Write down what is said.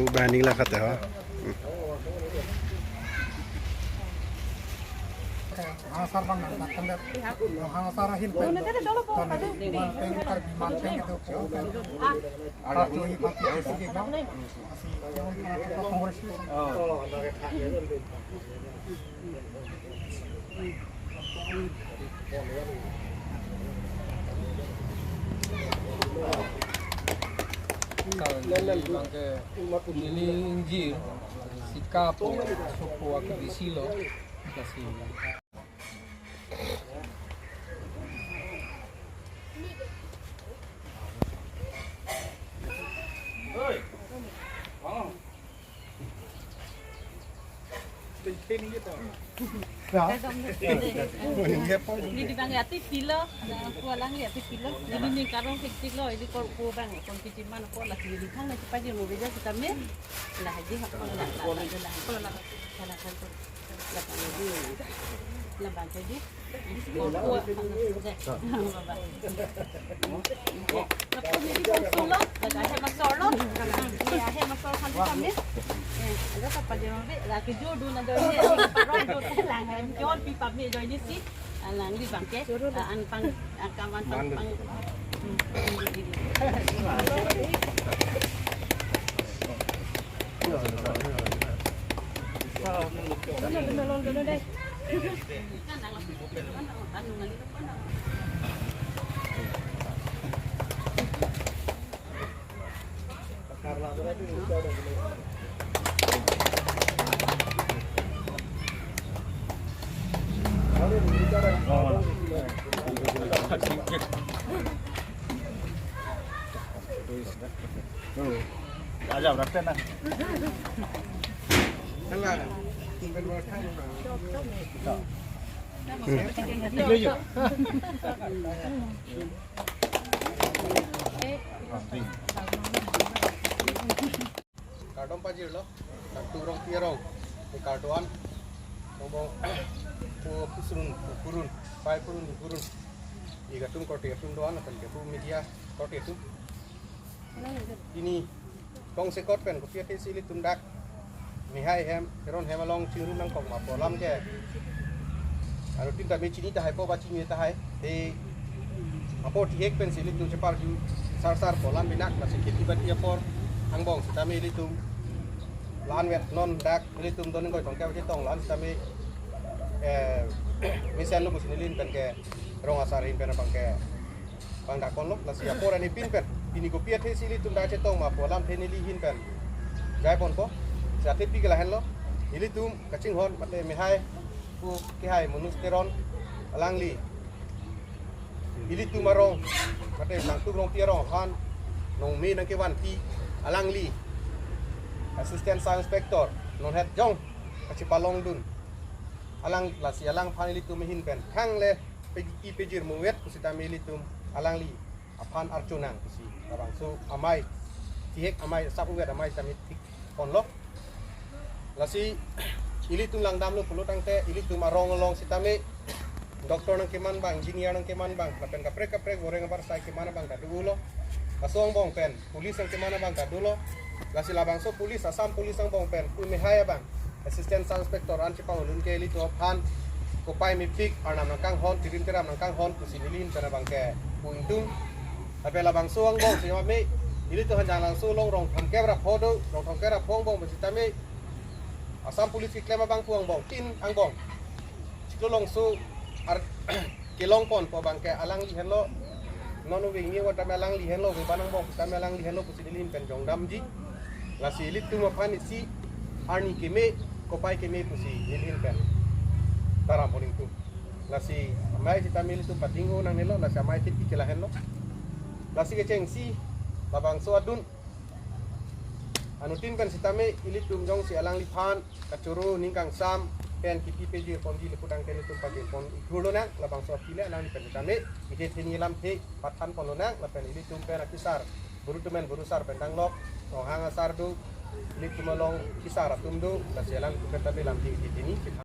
Banding lah kata ha. Asar bang nak kandat, asar ahil pen. Tengok kar biman tengok tu kau pen. Ada tu ini pasti segi kau. Ini injil, sikapo, sopo akibisilo, kasih. Ini di bang yati pila, pulang yati pila. Ini ni karong kecil lo, ini kor bang, kon kecil mana kor lah di kang nanti pagi mau beja kita me, lah haji hak kor lah lah bang jadi, kor kuat solo, dah hemat solo, ya hemat solo kan kami. Ada apa je mampu? Laki jodoh nak jodoh ni, parong jodoh lang. Jodoh pipa ni jodoh ni si, lang di bangke, an pang, kawan pang. Benar deh. Aja berapa nak? Enggak. Tinggal dua kali. Kadang pajir lo, turun tiarong, karduan, ngomong, purun, pai purun. Jika tum korte tum doan, akan kepu media korte tum. Ini, kong sekot pen, kopi ati sili tum dak, mihai hem, keron hem along ciru nang kong mapolam ke. Aru tim kami cini tahai po baci ni tahai, apo tiek pen sili tum cepar ju sar polam binak, masih kiti bati apor, angbong sitami ili tum. Lan wet non dak ili tum donen koi tongkau citong lan sitami misian lo busin ilin pen ke rong asarin pen abang ke bang dak kon lo la sia por ani pin pen ini ko piat he sili tum dak citong ma polam theni lihin pen jai pon ko sa te pi gelahen lo ili tum kacing hon mate mi hai ku ki hai munus teron alangli ili tum marong mate sang tu rong pierong han nong mi nang ke wan pi alangli Assistant Science Inspector non het jong kaci palong dun alang lasi alang panili tum hin pen kang le pegi pejir muwet kusita mili tum alang li apan archunang kusi abang so amai tihek amai sapu wet amai sami tik konlok lasi ili tum lang dam lo pulo tangte ili tum arong long sitame doktor nang keman bang engineer nang keman bang lapen kaprek goreng bar sai kemana bang kadulo kasong bong pen polis nang kemana bang kadulo lasi labang so polis asam polis nang bong pen ku mehaya bang Assistant Science Inspector an cipang ulun ke ili tu han kopai mi pik arnam nangkang hon tirim tiram nangkang hon kusinilin kana bangke puintung tapi labang suang bong siapa mi ili tu hanjang langsung long rong tham kebra phodo rong tham kebra phong bong besita mi asam polis ki klema bang puang bong tin ang bong ciklo long su ar kilong pon po bangke alang li henlo nono wingi wa tam alang li henlo ke banang bong tam alang li henlo kusinilin pen jong damji lasi ili tu ma pan isi Arni keme kopai keme pusi ilhin pen taram poling tu lasi mai kita mili tu patingo nang nelo lasi mai ti kelahen lo lasi keceng si babang suadun anutin kan sitame ili tum jong si alang liphan kacuru ningkang sam pen kiti peji ponji lepudang kene tum pagi pon ikhulo nang labang suat kile alang pen sitame ide tini lam pe patan polonang lapen ili tum pen akisar buru temen buru sar pendang lok rohang asar du Ini cuma long kisah ratum do, kasi alang kita tabi lam di sini.